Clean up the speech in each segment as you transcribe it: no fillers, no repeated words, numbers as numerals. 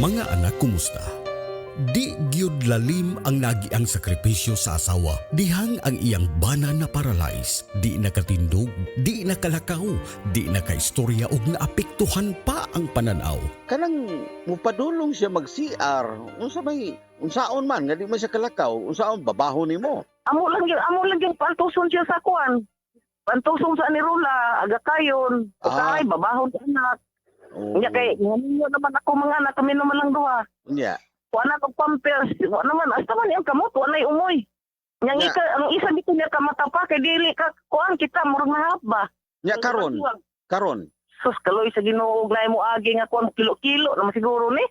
Mga anak, kumusta? Di gyud lalim ang nagiang sakripisyo sa asawa. Dihang ang iyang bana na paralyze, di nakatindog, di nakalakaw, di nakaistorya ug naapektuhan pa ang pananaw. Kanang mupadulong siya mag-CR, unsaon man nga di man siya kalakaw, unsaon babaho nimo. Amo lang yung pantuson siya sa kuan. Pantuson sa nirula, aga kayon. Ukay, babahon sa anak. Nya kay ngayon naman ako mga anak kami naman lang duha. Nya. Wala ko pampers. Wala naman hasta man yung kamot wala umoy. Yang Nya. ang isa dito niya kamata pa kay dili ka kuan kita murag mahap ba. Nya karon. Sus kaloy sa Ginoo na mo agi nga kuan kilo-kilo naman siguro ni.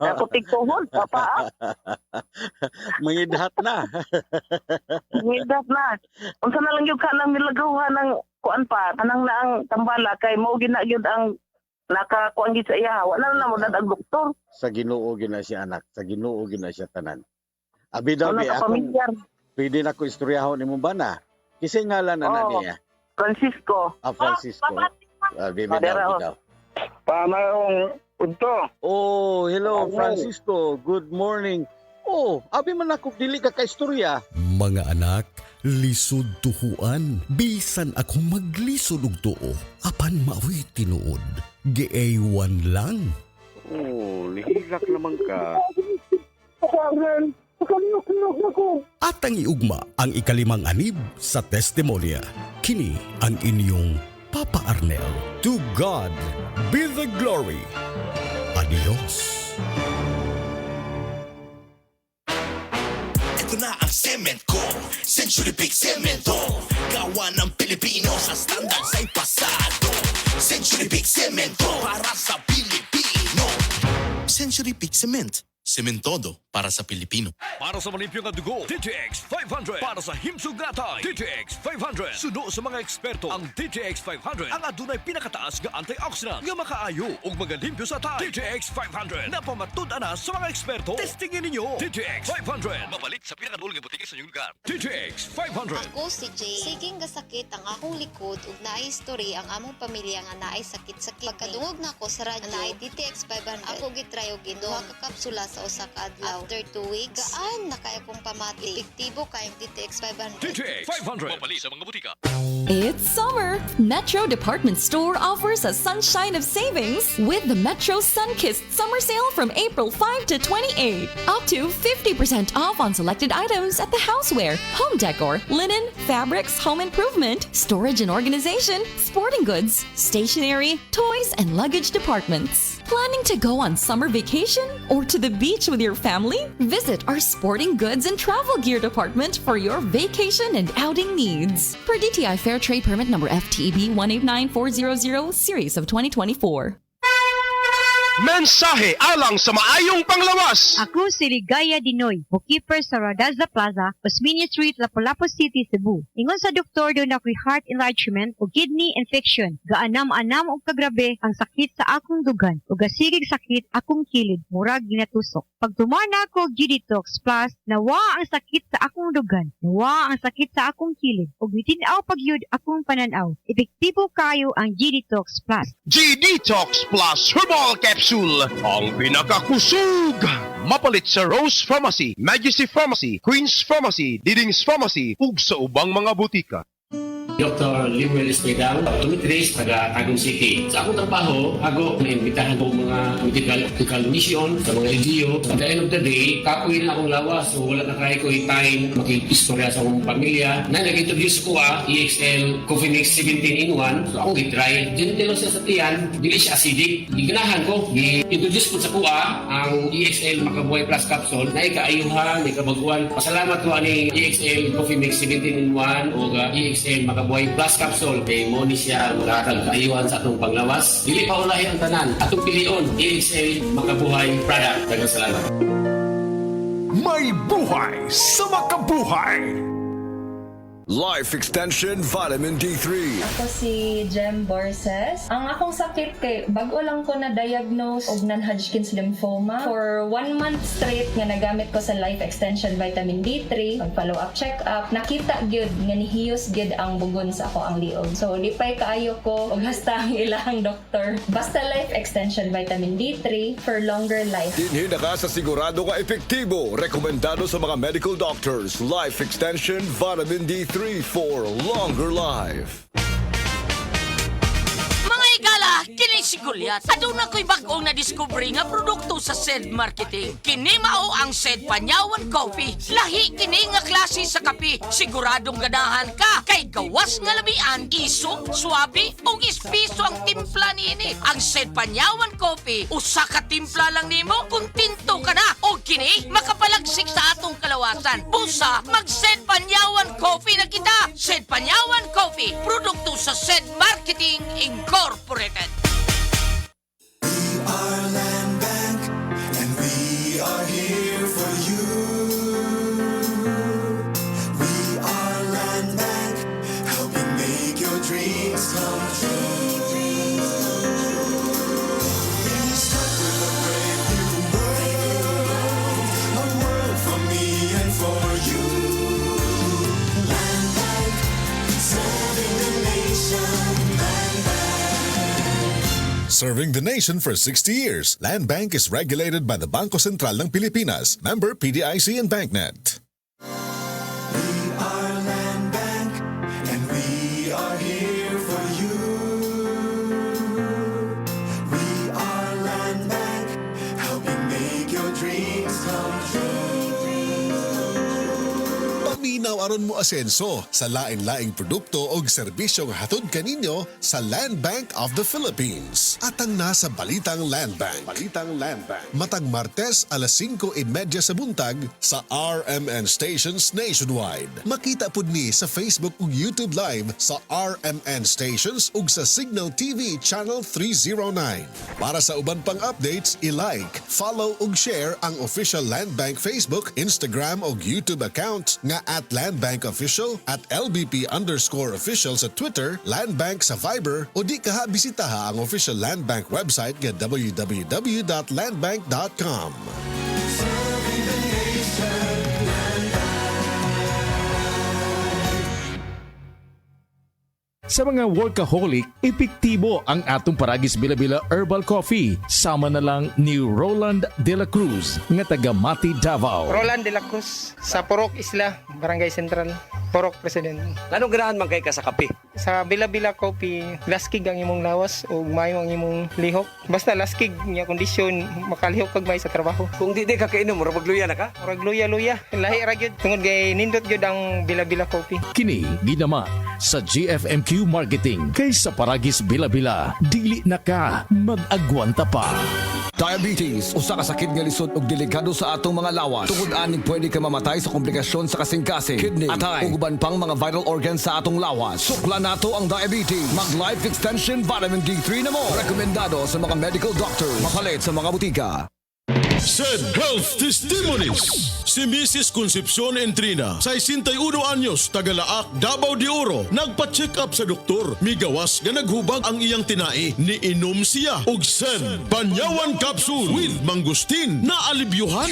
Ako tigtuhon papa. Mangidhat na. Ngidap na. Unsa na lang yung kanang milagawan ng kuan pa kanang naang tambala kay mao gina gyud ang nakakuan gid sa iya. Wala na mo dadag doktor. Sa Ginoo gina siya anak, sa Ginoo gina siya tanan. Abi daw Ano bi ka ako, pamilyar? pwede na ko istoryahon nimo ba na? Kisay ngalan na Oo. niya. Francisco. Francisco. Bibi daw. Pamayong unto. Oh, hello Hello. Francisco. Good morning. Oh, abi man ako dili ka kaistorya. Mga anak, lisod tuhuan. Bisan ako maglisod og tuo. Apan maoy tinuod. Giaywan lang. Oh, lihilak naman ka. At ang iugma ang ikalimang anib sa testimonya. Kini ang inyong Papa Arnel. To God be the glory. Adios. Ito na ang cement ko, Century Big Cemento. Gawa ng Pilipino sa standard sa pasado. Century Big Cemento para sa Pilipino. Century Big Cement. Sementodo para sa Pilipino. Para sa malimpyo nga dugo, DTX 500. Para sa himsugatay, DTX 500. Suno sa mga eksperto, ang DTX 500 ang adunay pinakataas nga antioxidant nga makaayo ug magalimpyo sa tay. DTX 500 napamatud-an na sa mga eksperto. Testingin ninyo. DTX 500. Mabalik sa pinakadulong nga butika sa inyong lugar. DTX 500. Ako si Jay. Siging gasakit ang akong likod ug naay story ang among pamilya nga naay sakit-sakit. Pagkadungog na ko sa radyo, naay DTX 500. Ako gitry og duha ka kapsula sa usa ka adlaw. After 2 weeks, gaan na kaya kong pamati. Epektibo kayong DTX 500. DTX 500. Mabalik sa mga butika. It's summer! Metro Department Store offers a sunshine of savings with the Metro Sunkissed Summer Sale from April 5 to 28. Up to 50% off on selected items at the houseware, home decor, linen, fabrics, home improvement, storage and organization, sporting goods, stationery, toys, and luggage departments. Planning to go on summer vacation or to the beach with your family? Visit our sporting goods and travel gear department for your vacation and outing needs. Per DTI Fair Trade Permit number FTEB 189400 series of 2024. Mensahe alang sa maayong panglawas. Ako si Ligaya Dinoy, bookkeeper sa Radaza Plaza, Osmeña Street, Lapu-Lapu City, Cebu. Ingon sa doktor doon ako'y heart enlargement o kidney infection. Gaanam-anam o kagrabe ang sakit sa akong dugan o gasigig sakit akong kilid, murag ginatusok. Pag tumana ako G-Detox Plus, nawa ang sakit sa akong dugan, nawa ang sakit sa akong kilid, o bitinaw pagyud akong pananaw. Epektibo kayo ang G-Detox Plus. G-Detox Plus Herbal Capsule. Ang pinakakusog. Mapalit sa Rose Pharmacy, Majesty Pharmacy, Queen's Pharmacy, Diding's Pharmacy, ug sa ubang mga butika. Dr. Limuel Espedal, optometrist, taga Tagum City. Sa akong trabaho, ako naimbitahan ko mga medical mission sa mga LGU. At the end of the day, kapoy na akong lawas. So wala na kaya ko time makikistorya sa akong pamilya. Na nag-introduce ko EXL Coffee Mix 17 in 1. So akong gitry. Diyan siya sa tiyan, dili siya acidic. Giganahan ko. I-introduce ko sa kuha ang EXL Makabuhay Plus Capsule na ikaayuhan, ikabaguan. Pasalamat ko ani EXL Coffee Mix 17 in 1 o EXL Makabuhay Plus Capsule kay mo ni siya magkakag kaayuhan sa atong panglawas. Dili pa ulahi ang tanan. Atong pilion, EXL Makabuhay product. Daghang salamat. May buhay sa makabuhay. Life Extension Vitamin D3. Ako si Jem Borses. Ang akong sakit kay bago lang ko na diagnose og non-Hodgkin's lymphoma. For 1 month straight nga nagamit ko sa Life Extension Vitamin D3, pag follow up check up, nakita gyud nga nihiyos gyud ang bugon sa ako ang liog. So lipay kaayo ko og hasta ang ilang doktor. Basta Life Extension Vitamin D3 for longer life. Dinhi na ka sa sigurado ka epektibo. Rekomendado sa mga medical doctors. Life Extension Vitamin D3 for longer life. Mga igala, kini si Goliath. Aduna ko'y bagong na-discover nga produkto sa SED Marketing. Kini mao ang SED Panyawan Coffee. Lahi kini nga klase sa kape. Siguradong ganahan ka kay gawas nga labian, iso, swabe o ispiso ang timpla niini. Ang SED Panyawan Coffee, usa ka timpla lang nimo, kontento ka na. O kini makapalagsik sa atong kalawasan. Busa, mag-SED Panyawan Coffee na kita. SED Panyawan Coffee, produkto sa SED Marketing Incorporated. We are Land Bank, and we are here for you. We are Land Bank, helping make your dreams come true. We start with a brave new world, a world for me and for you. Land Bank, serving the nation. Land Bank. Serving the nation for 60 years, Land Bank is regulated by the Bangko Sentral ng Pilipinas, member PDIC and BancNet. We are Land Bank, and we are here for you. We are Land Bank, helping make your dreams come true. Paminaw aron mo asenso sa laing-laing produkto o serbisyong hatod kaninyo sa Land Bank of the Philippines. At ang nasa Balitang Land Bank. Matag Martes alas 5:30 sa buntag sa RMN Stations nationwide. Makita pud ni sa Facebook ug YouTube Live sa RMN Stations ug sa Signal TV Channel 309. Para sa uban pang updates, i-like, follow ug share ang official Land Bank Facebook, Instagram ug YouTube account nga @Land Bank Official, @LBP_official sa Twitter, Land Bank sa Viber o di kaha bisitaha ang official Land Bank website nga www.landbank.com. Serving the nation, Land Bank. Sa mga workaholic, epektibo ang atong Paragis Bila-Bila Herbal Coffee. Sama na lang ni Roland De La Cruz, nga taga Mati, Davao. Roland De La Cruz, sa Purok Isla, Barangay Central, Purok President. Anong ganahan man kay ka sa kape? Sa Bila-Bila Coffee, laskig ang imong lawas o mayo ang imong lihok. Basta laskig niya kondisyon, makalihok kag may sa trabaho. Kung di ka kainom, murag magluya na ka? Murag luya-luya. Lahi ra gyud tungod kay nindot gyud ang Bila-Bila Coffee. Kini ginama sa GFMQ Marketing. Kaysa Paragis Bila-Bila, dili na ka mag-agwanta pa. Diabetes, usa ka sakit nga lisod ug delikado sa atong mga lawas. Tungod aning pwede ka mamatay sa komplikasyon sa kasing-kasing, kidney, atay, ug uban pang mga vital organs sa atong lawas. Sukla nato ang diabetes. Mag Life Extension Vitamin D3 na mo. Rekomendado sa mga medical doctors. Mapalit sa mga butika. SED Health Testimonies. Si Mrs. Concepcion Entrina, 61 anyos, Tagalaak, Davao de Oro, nagpa-check up sa doktor. Migawas nga naghubag ang iyang tinai. Niinom siya og SED Panyawan Capsule with Mangustin na alibyuhan.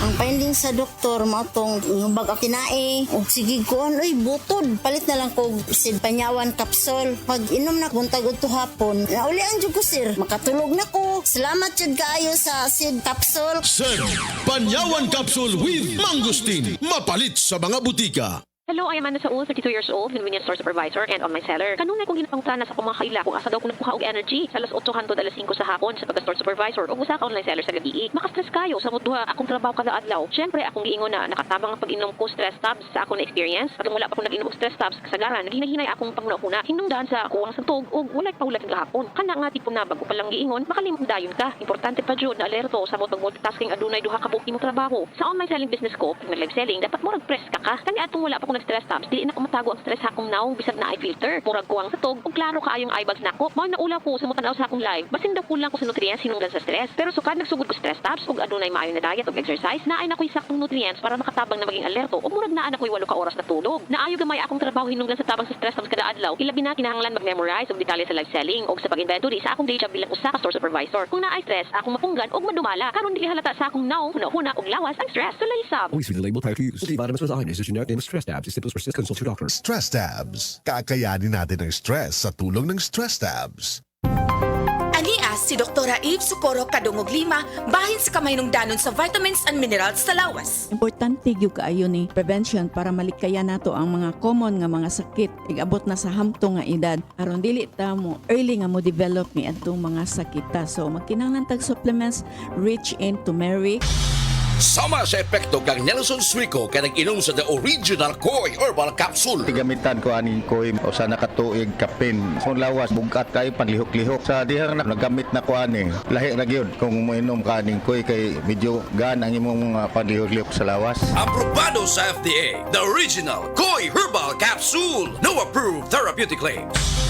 Ang finding sa doktor mo tong hubag ang tinai. O sige ko, oy butod. Palit na lang ko SED Panyawan Capsule. Pag inom na buntag ug hapon, naulian jud ko sir. Makatulog na ko. Salamat jud kaayo sa SED Capsule. SED Panyawan Capsule with Mangustin. Mapalit sa mga butika. Hello, I am Anna Saul, 32 years old, convenience store supervisor and online seller. Kanunay kong ginapangutana sa akong mga kaila kung asa daw ko nagkuha og energy sa alas 8 hangtod alas 5 sa hapon sa pagka-store supervisor o usa ka online seller sa gabi. Maka-stress kayo sa duha akong trabaho kada adlaw. Syempre, akong giingon na nakatabang ang pag-inom ko stress tabs sa akong na-experience. At wala pa akong nag-inom og stress tabs kasagaran, naghinay-hinay akong pangunahuna. Hinungdaan sa kuwang santog ug walay paulat nga hapon. Kana nga tipong na bago pa lang giingon, makalimong dayon ka. Importante pa jud na alerto sa mo pag-multitasking adunay duha ka buki mo trabaho. Sa online selling business ko, pag nag-live selling, dapat mo nag-press ka. Kani atong wala pa akong ako nag-stress tabs, dili na ko matago ang stress akong naong bisag na eye filter. Murag ko ang satog ug klaro kaayong eye bags nako. Mao na ula ko sa mutanaw sa akong live. Basin daw kulang ko sa nutrients hinungdan sa stress. Pero sukad nagsugod ko stress tabs ug adunay maayo na diet ug exercise, naay na ko'y saktong nutrients para makatabang na maging alerto ug murag naa na ko'y 8 ka oras na tulog. Naayo gamay akong trabaho hinungdan sa tabang sa stress tabs kada adlaw. Ilabi na kinahanglan mag-memorize og detalye sa live selling ug sa pag-inventory sa akong day job bilang usa ka store supervisor. Kung naay stress, akong mapunggan ug madumala. Karon dili halata sa akong naong huna-huna ug lawas ang stress. Sulay sab. Always read the label prior to use. Multivitamins with iron is a generic name of stress tabs. If symptoms persist, consult your doctor. Stress Tabs. Kakayanin natin ang stress sa tulong ng Stress Tabs. Anias si Dr. Eve Socorro Kadungog Lima bahin sa kamay nung danon sa vitamins and minerals sa lawas. Importante gyud kaayo ni prevention para malikaya nato ang mga common nga mga sakit igabot na sa hamtong nga edad aron dili ta mo early nga mo develop ni adtong mga sakita. So magkinahanglan tag supplements rich in turmeric. Sama sa epekto kang Nelson Suico kay nag-inom sa the original Koi Herbal Capsule. Gamitan ko aning Koi o sa nakatuig kapin. Kung lawas bugat kayo panglihok-lihok sa dihang na nagamit na ko aning lahi ra gyud kung moinom ka aning Koi kay medyo gan ang imong panglihok-lihok sa lawas. Aprobado sa FDA, the original Koi Herbal Capsule. No approved therapeutic claims.